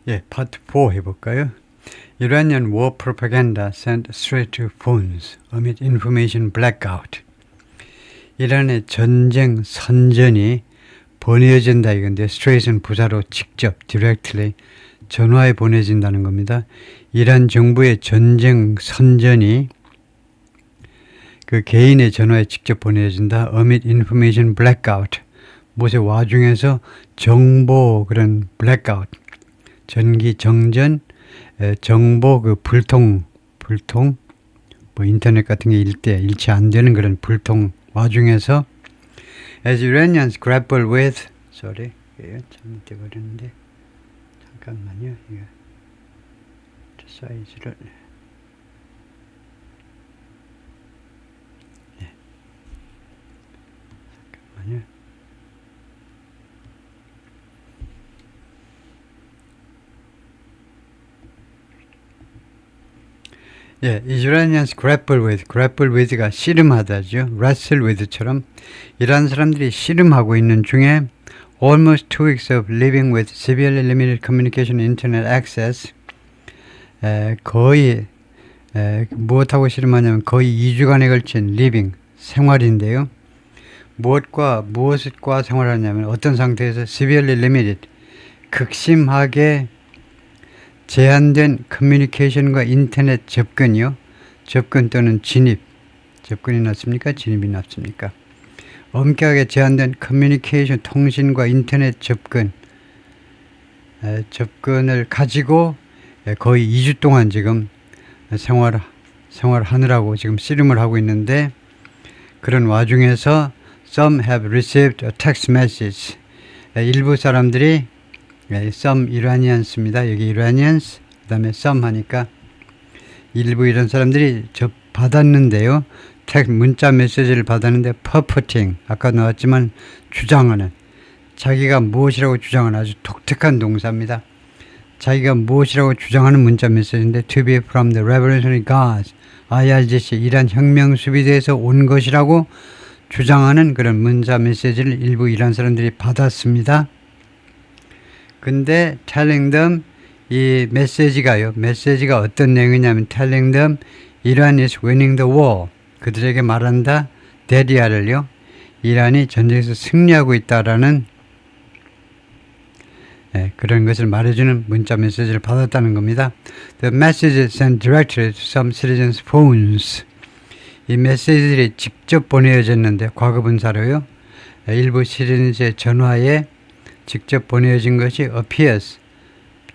예, 파트 4 해볼까요? Iranian war propaganda sent straight to phones amid information blackout. 이란의 전쟁 선전이 보내진다 이건데, straight은 부사로 직접, directly 전화에 보내진다는 겁니다. 이란 정부의 전쟁 선전이 그 개인의 전화에 직접 보내진다. amid information blackout. 무엇의 와중에서 정보 그런 blackout. 전기 정전, 정보 그 불통, 뭐 인터넷 같은 게 일치 안 되는 그런 불통 와중에서 as Iranians grapple with, sorry, 잘못돼 버렸는데 잠깐만요. 이거 사이즈를 잠깐만요. 예, Iranians grapple with가 씨름하다죠. wrestle with처럼 이란 사람들이 씨름하고 있는 중에 almost 2 weeks of living with severely limited communication internet access, 거의 무엇하고 씨름하냐면 거의 2주간에 걸친 living, 생활인데요. 무엇과 생활하냐면 어떤 상태에서 severely limited, 극심하게 제한된 커뮤니케이션과 인터넷 접근이요. 접근 또는 진입. 접근이 낫습니까? 진입이 낫습니까? 엄격하게 제한된 커뮤니케이션, 통신과 인터넷 접근을 가지고 거의 2주 동안 지금 생활하느라고 지금 씨름을 하고 있는데, 그런 와중에서 some have received a text message. 일부 사람들이 some Iranians입니다. 여기 Iranians, 그 다음에 some 하니까 일부 이런 사람들이 받았는데요. 문자 메시지를 받았는데 purporting, 아까 나왔지만 주장하는, 자기가 무엇이라고 주장하는 아주 독특한 동사입니다. 자기가 무엇이라고 주장하는 문자 메시지인데 to be from the Revolutionary Guards, IRGC, 이란 혁명수비대에서 온 것이라고 주장하는 그런 문자 메시지를 일부 이란 사람들이 받았습니다. 근데 telling them, 이 메시지가 어떤 내용이냐면 telling them Iran is winning the war, 그들에게 말한다, 데리아를요, 이란이 전쟁에서 승리하고 있다라는 그런 것을 말해주는 문자 메시지를 받았다는 겁니다. The message is sent directly to some citizens' phones. 이 메시지들이 직접 보내어졌는데 과거분사로요, 일부 시리즈의 전화에 직접 보내어진 것이 appears,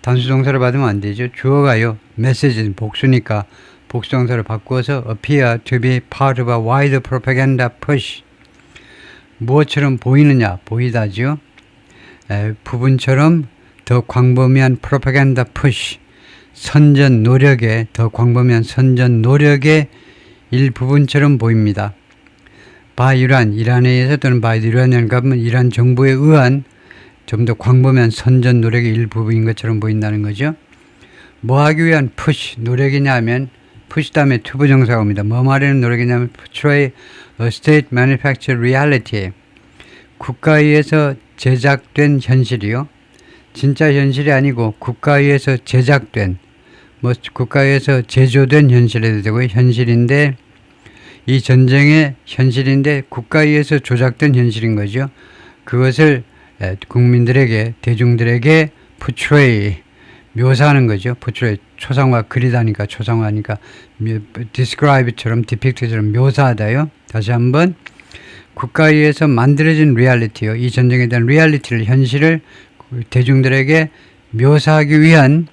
단수동사를 받으면 안 되죠. 주어가요, 메시지는 복수니까 복수동사를 바꾸어서 appear to be part of a wide propaganda push. 무엇처럼 보이느냐, 보이다죠. 부분처럼 더 광범위한 프로파간다 push, 선전 노력의, 더 광범위한 선전 노력의 일부분처럼 보입니다. by 이란에 의해서 또는 by the Iranian government, 이란 정부에 의한 좀 더 광범위한 선전 노력의 일부분인 것처럼 보인다는 거죠. 뭐 하기 위한 push, 노력이냐면 push 다음에 투부정사가 옵니다. 뭐 말하는 노력이냐면 portray a state manufactured reality, 국가에 의해서 제작된 현실이요. 진짜 현실이 아니고 국가에 의해서 제작된, 뭐 국가에 의해서 제조된 현실이 되고 현실인데, 이 전쟁의 현실인데 국가에 의해서 조작된 현실인 거죠. 그것을 국민들에게, 대중들에게 portray, 묘사하는 거죠. portray, 초상화, 그리다니까 초상화니까 describe처럼 depict처럼 묘사하다요. 다시 한번, 국가에 의해서 만들어진 리얼리티요, 이 전쟁에 대한 리얼리티를, 현실을 대중들에게 묘사하기 위한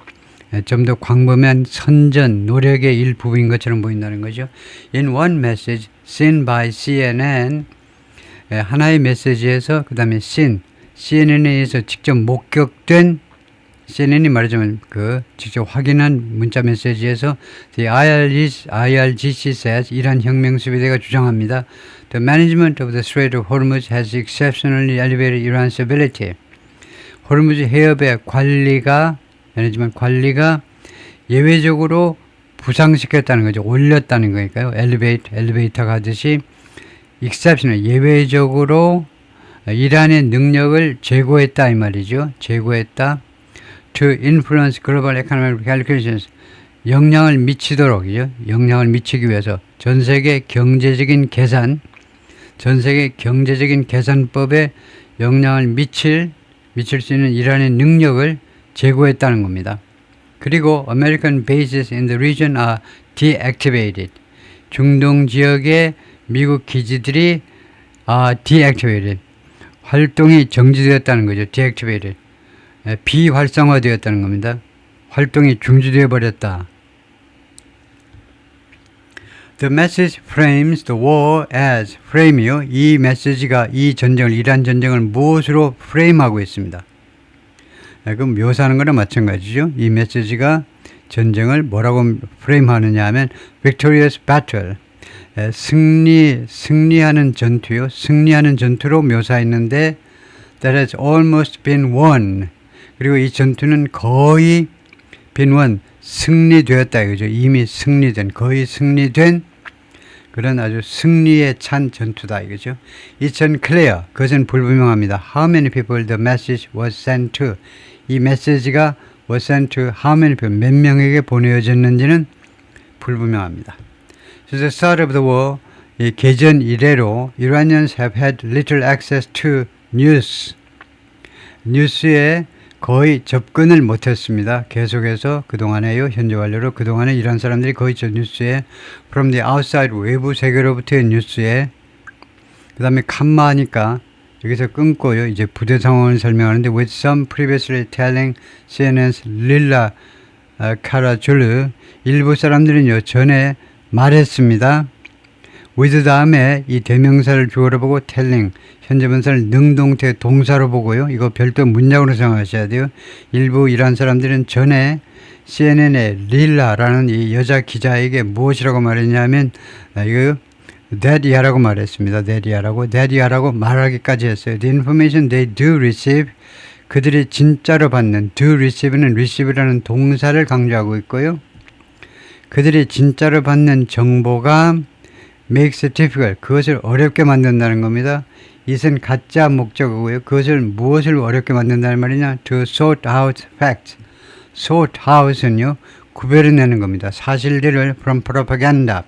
좀 더 광범위한 선전 노력의 일부분인 것처럼 보인다는 거죠. In one message seen by CNN, 하나의 메시지에서 그 다음에 CNN에 의해서 직접 목격된, CNN이 말하자면 직접 확인한 문자 메시지에서 the IRGC says, 이란 혁명수비대가 주장합니다. The management of the Strait of Hormuz has exceptionally elevated Iran's ability. 호르무즈 해협의 관리가 예외적으로 부상시켰다는 거죠. 올렸다는 거니까요. 엘리베이터가 하듯이 exceptional, 예외적으로 이란의 능력을 제고했다 이 말이죠. 제고했다. to influence global economic calculations. 영향을 미치도록이죠. 영향을 미치기 위해서 전 세계 경제적인 계산, 전 세계 경제적인 계산법에 영향을 미칠 수 있는 이란의 능력을 제고했다는 겁니다. 그리고 American bases in the region are deactivated. 중동 지역의 미국 기지들이 deactivated. 활동이 정지되었다는 거죠. deactivated. 비활성화되었다는 겁니다. 활동이 중지되어 버렸다. The message frames the war as frame이요. 이 메시지가 이 전쟁을, 이란 전쟁을 무엇으로 프레임하고 있습니다. 그럼 묘사하는 거랑 마찬가지죠. 이 메시지가 전쟁을 뭐라고 프레임하느냐 하면 victorious battle, 승리하는 전투요. 승리하는 전투로 묘사했는데 that has almost been won. 그리고 이 전투는 거의 been won, 승리되었다 이거죠. 이미 승리된, 거의 승리된 그런 아주 승리에 찬 전투다 이거죠. It's unclear. 그것은 불분명합니다. How many people the message was sent to. 이 메시지가 was sent to how many people, 몇 명에게 보내어졌는지는 불분명합니다. So the start of the war, 이 개전 이래로 Iranians have had little access to news. 뉴스에 거의 접근을 못했습니다. 계속해서 그동안에요. 현재 완료로 그동안에 이란 사람들이 거의 저 뉴스에 from the outside, 외부 세계로부터의 뉴스에 그 다음에 칸마하니까 여기서 끊고요. 이제 부대 상황을 설명하는데 with some previously telling CNN's Lilla Karajulu, 일부 사람들은요. 전에 말했습니다. with 다음에 이 대명사를 주어로 보고 telling, 현재 분사를 능동태 동사로 보고요. 이거 별도 문장으로 생각하셔야 돼요. 일부 이란 사람들은 전에 CNN의 릴라라는 이 여자 기자에게 무엇이라고 말했냐면 이거 daddy하라고 말했습니다. daddy하라고 말하기까지 했어요. The information they do receive, 그들이 진짜로 받는, do receive는 receive라는 동사를 강조하고 있고요. 그들이 진짜로 받는 정보가 makes it difficult, 그것을 어렵게 만든다는 겁니다. 이것은 가짜 목적어고요. 그것을 무엇을 어렵게 만든다는 말이냐? To sort out facts. sort out은요, 구별해내는 겁니다. 사실들을 from propaganda,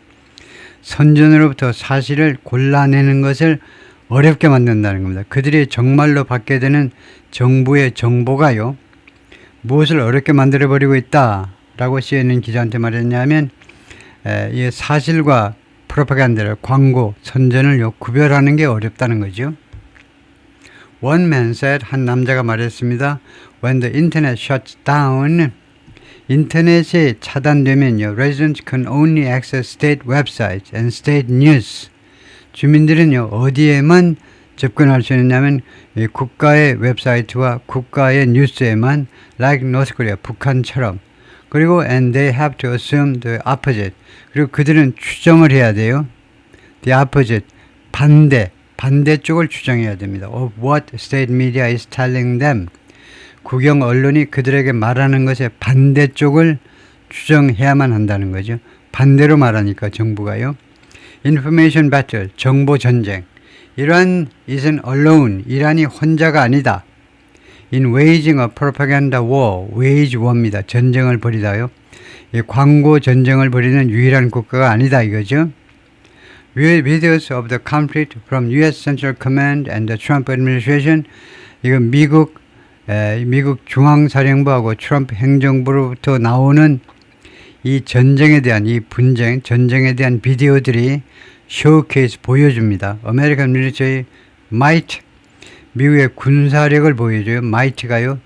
선전으로부터 사실을 골라내는 것을 어렵게 만든다는 겁니다. 그들이 정말로 받게 되는 정부의 정보가요, 무엇을 어렵게 만들어버리고 있다라고 CNN 기자한테 말했냐면 이 사실과 프로파간다를, 광고, 선전을 구별하는 게 어렵다는 거죠. One man said, 한 남자가 말했습니다. When the internet shuts down, 인터넷이 차단되면요, residents can only access state websites and state news. 주민들은요, 어디에만 접근할 수 있느냐면 국가의 웹사이트와 국가의 뉴스에만, like North Korea, 북한처럼. 그리고 and they have to assume the opposite. 그리고 그들은 추정을 해야 돼요. The opposite, 반대쪽을 추정해야 됩니다. Of what state media is telling them. 국영 언론이 그들에게 말하는 것의 반대쪽을 추정해야만 한다는 거죠. 반대로 말하니까 정부가요. Information battle, 정보 전쟁. Iran isn't alone. 이란이 혼자가 아니다. In waging a propaganda war, wage war입니다. 전쟁을 벌이다요. 이 광고 전쟁을 벌이는 유일한 국가가 아니다 이거죠. Videos of the conflict from U.S. Central Command and the Trump administration. 이거 미국 중앙사령부하고 트럼프 행정부로부터 나오는 이 전쟁에 대한, 이 분쟁, 전쟁에 대한 비디오들이 쇼케이스 보여줍니다. American military might, 미국의 군사력을 보여줘요. might가요,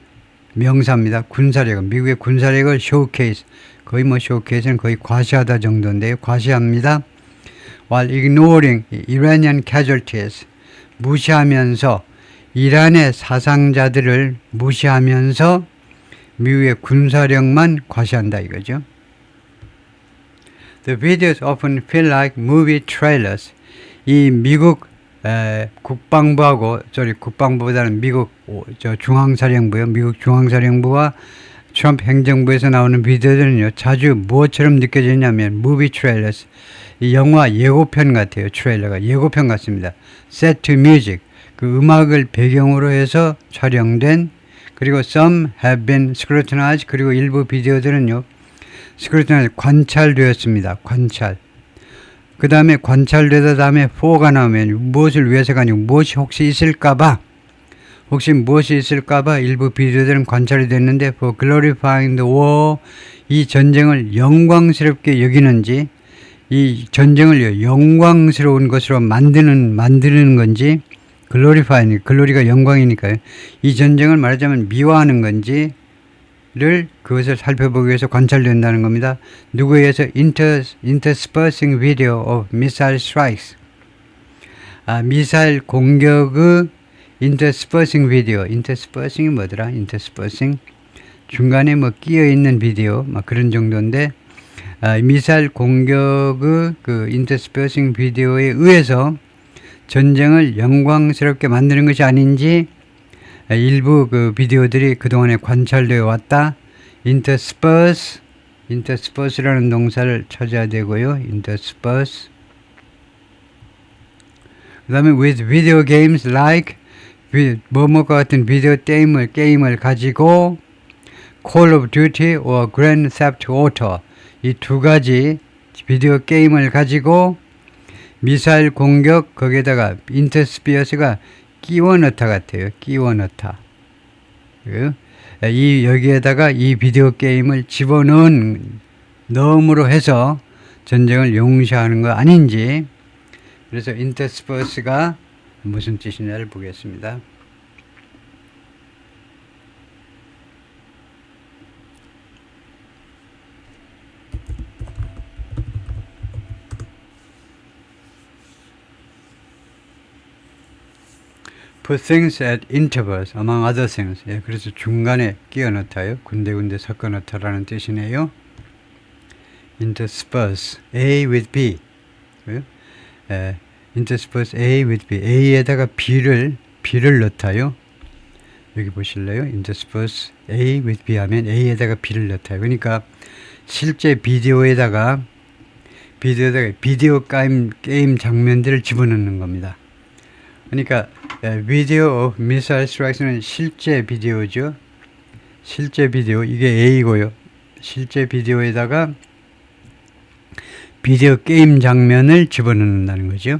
명사입니다. 군사력, 미국의 군사력을 쇼케이스, 거의 쇼케이스는 거의 과시하다 정도인데요. 과시합니다. While ignoring Iranian casualties, 무시하면서, 이란의 사상자들을 무시하면서 미국의 군사력만 과시한다 이거죠. The videos often feel like movie trailers. 이 미국 국방부보다는 미국 중앙사령부요. 미국 중앙사령부와 트럼프 행정부에서 나오는 비디오들은요, 자주 무엇처럼 느껴지냐면 movie trailers. 이 영화 예고편 같아요. 트레일러가 예고편 같습니다. Set to music. 그 음악을 배경으로 해서 촬영된 그리고 some have been scrutinized. 그리고 일부 비디오들은요, scrutinized, 관찰되었습니다. 관찰. 그 다음에 관찰되다 다음에 for가 나오면 무엇을 위해서가 아니고 무엇이 혹시 있을까봐, 혹시 무엇이 있을까봐 일부 비디오들은 관찰이 됐는데 for glorifying the war, 이 전쟁을 영광스럽게 여기는지, 이 전쟁을 영광스러운 것으로 만드는 건지, 글로리파이니, 글로리가 영광이니까요. 이 전쟁을 말하자면 미화하는 건지를 그것을 살펴보기 위해서 관찰된다는 겁니다. 누구에 의해서 interspersing video of missile strikes. 미사일 공격의 interspersing video. interspersing이 뭐더라? interspersing. 중간에 뭐 끼어 있는 비디오, 막 그런 정도인데, 미사일 공격의 그 interspersing 비디오에 의해서 전쟁을 영광스럽게 만드는 것이 아닌지 일부 그 비디오들이 그동안에 관찰되어 왔다. intersperse라는 동사를 찾아야 되고요. intersperse. 그 다음에 with video games like 뭐뭐과 같은 비디오 게임을 가지고 Call of Duty or Grand Theft Auto, 이 두 가지 비디오 게임을 가지고 미사일 공격, 거기에다가 인터스피어스가 끼워 넣다 같아요. 끼워 넣다. 여기에다가 이 비디오 게임을 넣음으로 해서 전쟁을 용시하는 거 아닌지. 그래서 인터스피어스가 무슨 뜻이냐를 보겠습니다. Put things at intervals, among other things. 예, 그래서 중간에 끼워 넣다요. 군데군데 섞어 넣다라는 뜻이네요. Intersperse, A with B. intersperse A with B. A에다가 B를 넣다요. 여기 보실래요? intersperse A with B 하면 A에다가 B를 넣다요. 그러니까 실제 비디오에다가 비디오 게임 장면들을 집어넣는 겁니다. 그러니까 Video of Missile Strikes는 실제 비디오죠. 실제 비디오, 이게 A고요. 실제 비디오에다가 비디오 게임 장면을 집어넣는다는 거죠.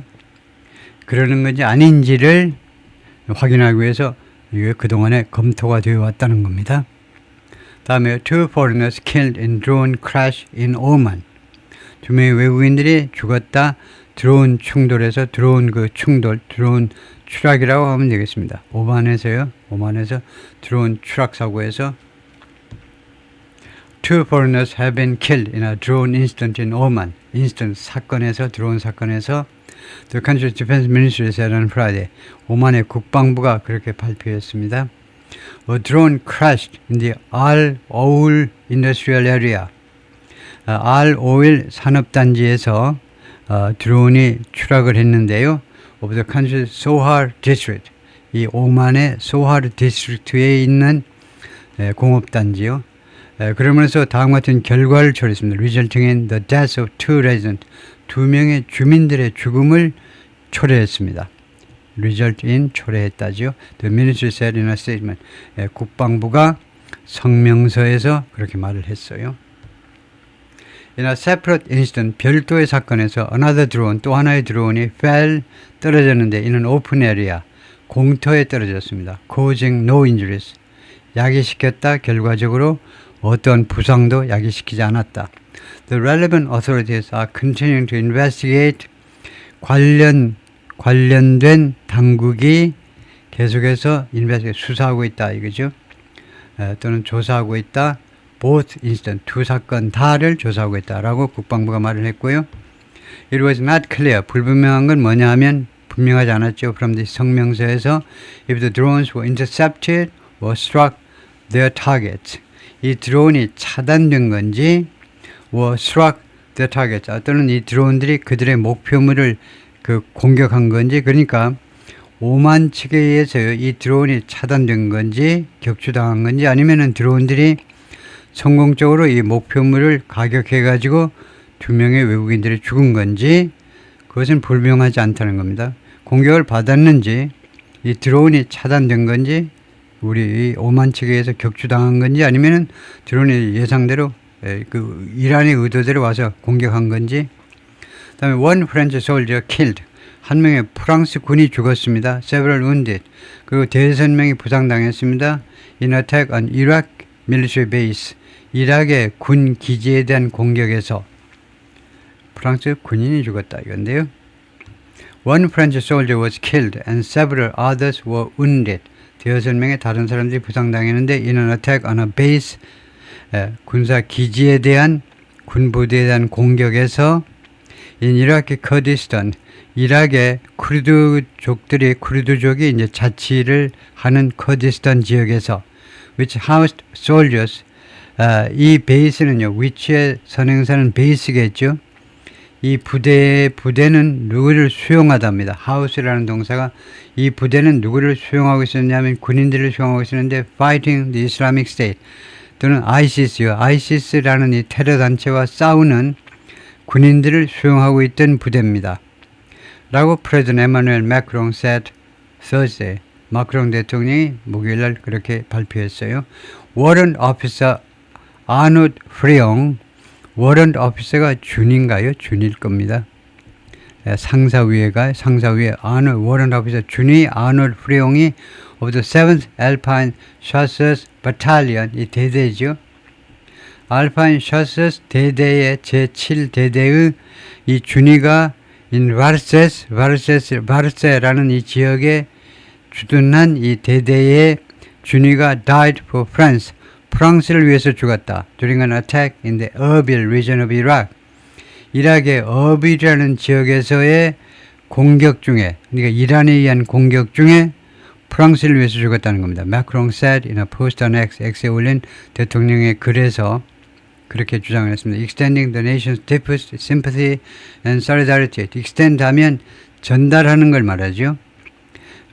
그러는 건지 아닌지를 확인하기 위해서 이게 그동안에 검토가 되어 왔다는 겁니다. 다음에 two foreigners killed in drone crash in Oman. 두 명의 외국인들이 죽었다. 드론 충돌에서 드론 추락이라고 하면 되겠습니다. 오만에서 드론 추락 사고에서 two foreigners have been killed in a drone incident in Oman. 드론 사건에서 the country's defense ministry said on Friday. 오만의 국방부가 그렇게 발표했습니다. A drone crashed in the Al Oil industrial area. Al Oil 산업단지에서 드론이 추락을 했는데요. of the country's Sohar district. 이 오만의 소하르 디스트릭트에 있는 공업단지요. 그러면서 다음 같은 결과를 초래했습니다. resulting in the death of two residents. 두 명의 주민들의 죽음을 초래했습니다. result in 초래했다죠. The ministry said in a statement. 국방부가 성명서에서 그렇게 말을 했어요. In a separate incident, 별도의 사건에서 another drone, 또 하나의 드론이 fell, 떨어졌는데 이는 open area, 공터에 떨어졌습니다. causing no injuries, 야기시켰다. 결과적으로 어떤 부상도 야기시키지 않았다. The relevant authorities are continuing to investigate. 관련된 당국이 계속해서 수사하고 있다 이거죠. 또는 조사하고 있다. Both incident, 두 사건 다를 조사하고 있다라고 국방부가 말을 했고요. It was not clear. 불분명한 건 뭐냐 하면 분명하지 않았죠. From the 성명서에서 if the drones were intercepted or struck their targets. 이 드론이 차단된 건지 or struck their targets. 또는 이 드론들이 그들의 목표물을 공격한 건지. 그러니까 오만 측에 의해서 이 드론이 차단된 건지 격추당한 건지 아니면은 드론들이 성공적으로 이 목표물을 가격해가지고 두 명의 외국인들이 죽은 건지 그것은 불명하지 않다는 겁니다. 공격을 받았는지 이 드론이 차단된 건지 우리 오만 측에 의해서 격추당한 건지 아니면은 드론이 예상대로 그 이란의 의도대로 와서 공격한 건지. 그다음에 one French soldier killed. 한 명의 프랑스 군이 죽었습니다. several wounded. 그리고 대여섯 명이 부상당했습니다. in attack on Iraq military base. 이락의 군 기지에 대한 공격에서 프랑스 군인이 죽었다 이건데요. One French soldier was killed and several others were wounded. 대여섯 명의 다른 사람들이 부상당했는데 in an attack on a base. 군사 기지에 대한 군부대에 대한 공격에서 in Iraqi Kurdistan. 이락의 쿠르드족이 이제 자치를 하는 커디스탄 지역에서 which housed soldiers. 이 베이스는요, 위치에 선행사는 베이스겠죠. 이 부대는 누구를 수용하답니다. house라는 동사가 이 부대는 누구를 수용하고 있었냐면 군인들을 수용하고 있었는데 fighting the Islamic State 또는 ISIS요. ISIS라는 이 테러 단체와 싸우는 군인들을 수용하고 있던 부대입니다. 라고 프레sident 에마누엘 마크롱 said Thursday. 마크롱 대통령이 목요일날 그렇게 발표했어요. 워런 오피서 아노드 프리옹. 워런 오피서가 준인가요? 준일 겁니다. 상사위에 워런 오피서 준이 아노드 프리옹이 of the 7th Alpine Chasseurs Battalion. 이 대대죠. 알파인 샤스스 대대의 제7대대의 이 준이가 in 바르세라는 이 지역에 주둔한 이 대대의 준이가 died for France. 프랑스를 위해서 죽었다. during an attack in the Erbil region of Iraq. 이락의 어빌이라는 지역에서의 공격 중에, 그러니까 이란에 의한 공격 중에 프랑스를 위해서 죽었다는 겁니다. 마크롱 said in a post on X에 올린 대통령의 글에서 그렇게 주장을 했습니다. Extending the nation's deepest sympathy and solidarity. extend 하면 전달하는 걸 말하죠.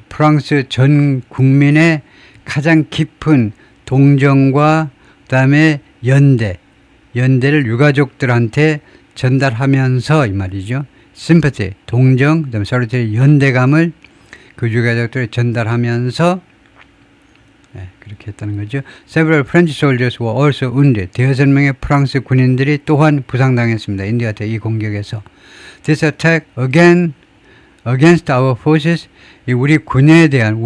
프랑스 전 국민의 가장 깊은 동정과 그다음에 연대를 유가족들한테 전달하면서 이 말이죠. sympathy, 동정, 그다음에 solidarity, 연대감을 그 유가족들에 전달하면서 그렇게 했다는 거죠. Several French soldiers were also wounded. 대여섯 명의 프랑스 군인들이 또한 부상당했습니다. 인디아테 이 공격에서. This attack against our forces. 우리 군에 대한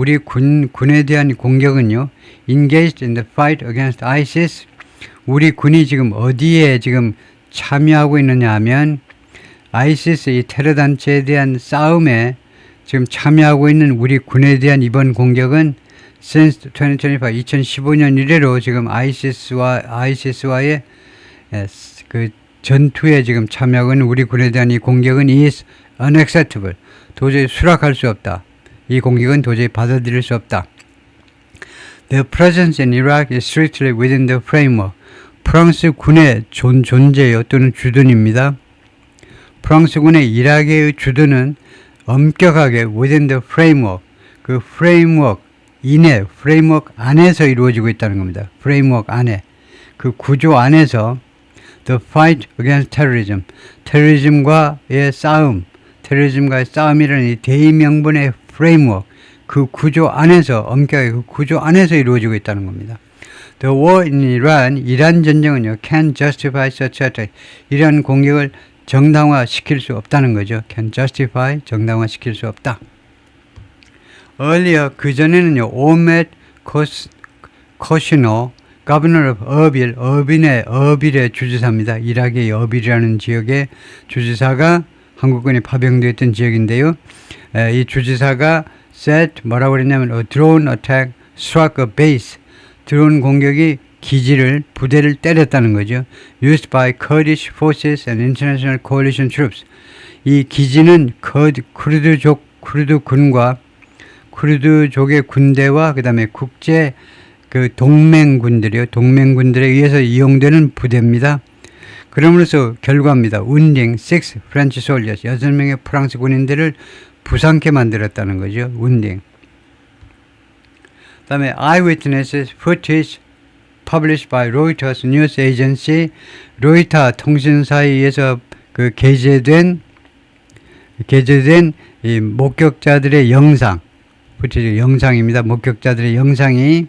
공격은요. Engaged in the fight against ISIS. 우리 군이 지금 어디에 지금 참여하고 있느냐 하면 ISIS 이 테러 단체에 대한 싸움에 지금 참여하고 있는 우리 군에 대한 이번 공격은 since 2015년 이래로 지금 ISIS와의 그 전투에 지금 참여하고 있는 우리 군에 대한 이 공격은 is unacceptable. 도저히 수락할 수 없다. 이 공격은 도저히 받아들일 수 없다. The presence in Iraq is strictly within the framework. 프랑스 군의 존재요 또는 주둔입니다. 프랑스 군의 이라크의 주둔은 엄격하게 within the framework. 그 framework 프레임워크 안에서 이루어지고 있다는 겁니다. 프레임워크 안에. 그 구조 안에서 the fight against terrorism. 테러리즘과의 싸움이라는 이 대의명분의 프레임워크. 그 구조 안에서, 엄격하게 그 구조 안에서 이루어지고 있다는 겁니다. The war in Iran, 이란 전쟁은요, can justify such attack. 이란 공격을 정당화시킬 수 없다는 거죠. can justify, 정당화시킬 수 없다. earlier 그전에는요 오메드 코시노 Governor of Erbil, 어빌의 주지사입니다. 이라크의 어빌이라는 지역의 주지사가 한국군이 파병되어 있던 지역인데요. 이 주지사가 said 뭐라고 그랬냐면 a drone attack struck a base. 드론 공격이 부대를 때렸다는 거죠. Used by Kurdish forces and international coalition troops. 이 기지는 쿠르드족의 군대와 그다음에 국제 그 동맹군들에 의해서 이용되는 부대입니다. 그러므로서 결과입니다. wounding 6 French soldiers, 6명의 프랑스 군인들을 부상케 만들었다는 거죠. wounding. 그다음에 eyewitnesses footage published by Reuters news agency, 로이터 통신사에 의해서 그 게재된 이 목격자들의 영상입니다. 목격자들의 영상이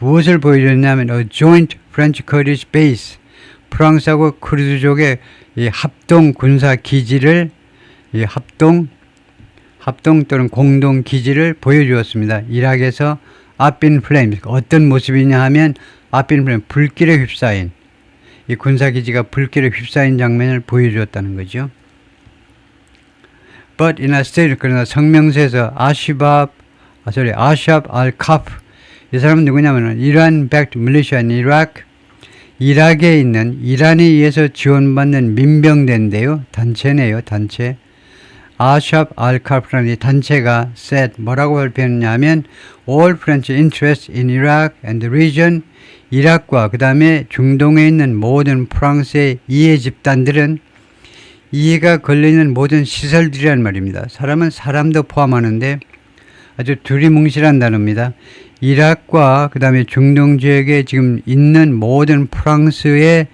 무엇을 보여줬냐면 a joint French-Kurdish base, 프랑스하고 쿠르드족의 이 합동 군사 기지를 이 합동 또는 공동 기지를 보여주었습니다. 이락에서 up in flames, 어떤 모습이냐 하면 up in flames, 불길에 휩싸인, 이 군사 기지가 불길에 휩싸인 장면을 보여주었다는 거죠. But in a statement, 그러나 성명서에서 아샵 al-카프, 이 사람은 누구냐면 이란 backed militia in Iraq, 이락에 있는 이란에 의해서 지원받는 민병대인데요. 단체네요. 단체. 아샵 al-카프라는 이 단체가 said, 뭐라고 발표했냐면 all French interests in Iraq and the region, 이락과 그 다음에 중동에 있는 모든 프랑스의 이해 집단들은 이해가 걸려있는 모든 시설들이란 말입니다. 사람은 사람도 포함하는데 아주 두리뭉실한 단어입니다. 이락과 그 다음에 중동 지역에 지금 있는 모든 프랑스의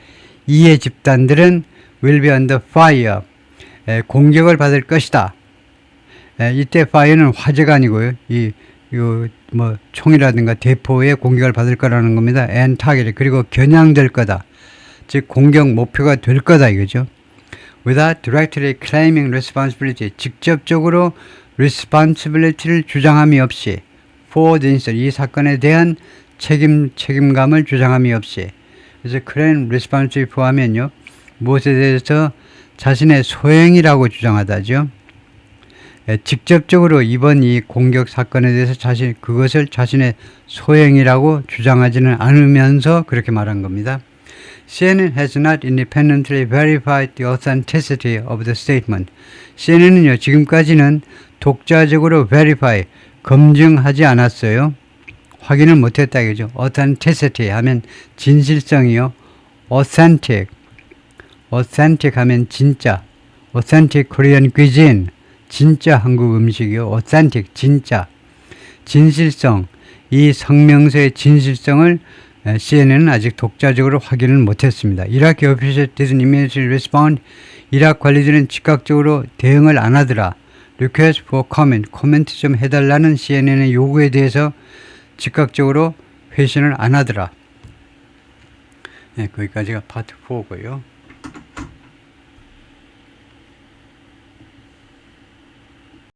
이해 집단들은 will be under fire, 공격을 받을 것이다. 이때 fire는 화재가 아니고요. 총이라든가 대포에 공격을 받을 거라는 겁니다. and target, 그리고 겨냥될 거다. 즉 공격 목표가 될 거다 이거죠. Without directly claiming responsibility, 직접적으로 responsibility를 주장함이 없이, for the incident, 이 사건에 대한 책임감을 주장함이 없이. 그래서 claim responsibility 포함하면요, 무엇에 대해서 자신의 소행이라고 주장하다죠. 직접적으로 이번 이 공격 사건에 대해서 그것을 자신의 소행이라고 주장하지는 않으면서 그렇게 말한 겁니다. CNN has not independently verified the authenticity of the statement. CNN은요, 지금까지는 독자적으로 verify, 검증하지 않았어요. 확인을 못했다 이거죠. authenticity 하면 진실성이요. authentic 하면 진짜. authentic Korean cuisine, 진짜 한국 음식이요. authentic, 진짜. 진실성, 이 성명서의 진실성을 CNN은 아직 독자적으로 확인을 못했습니다. 이라크 officials didn't immediately respond. 이라크 관리들은 즉각적으로 대응을 안 하더라. Request for comment, 코멘트 좀 해달라는 CNN의 요구에 대해서 즉각적으로 회신을 안 하더라. 거기까지가 파트 4고요.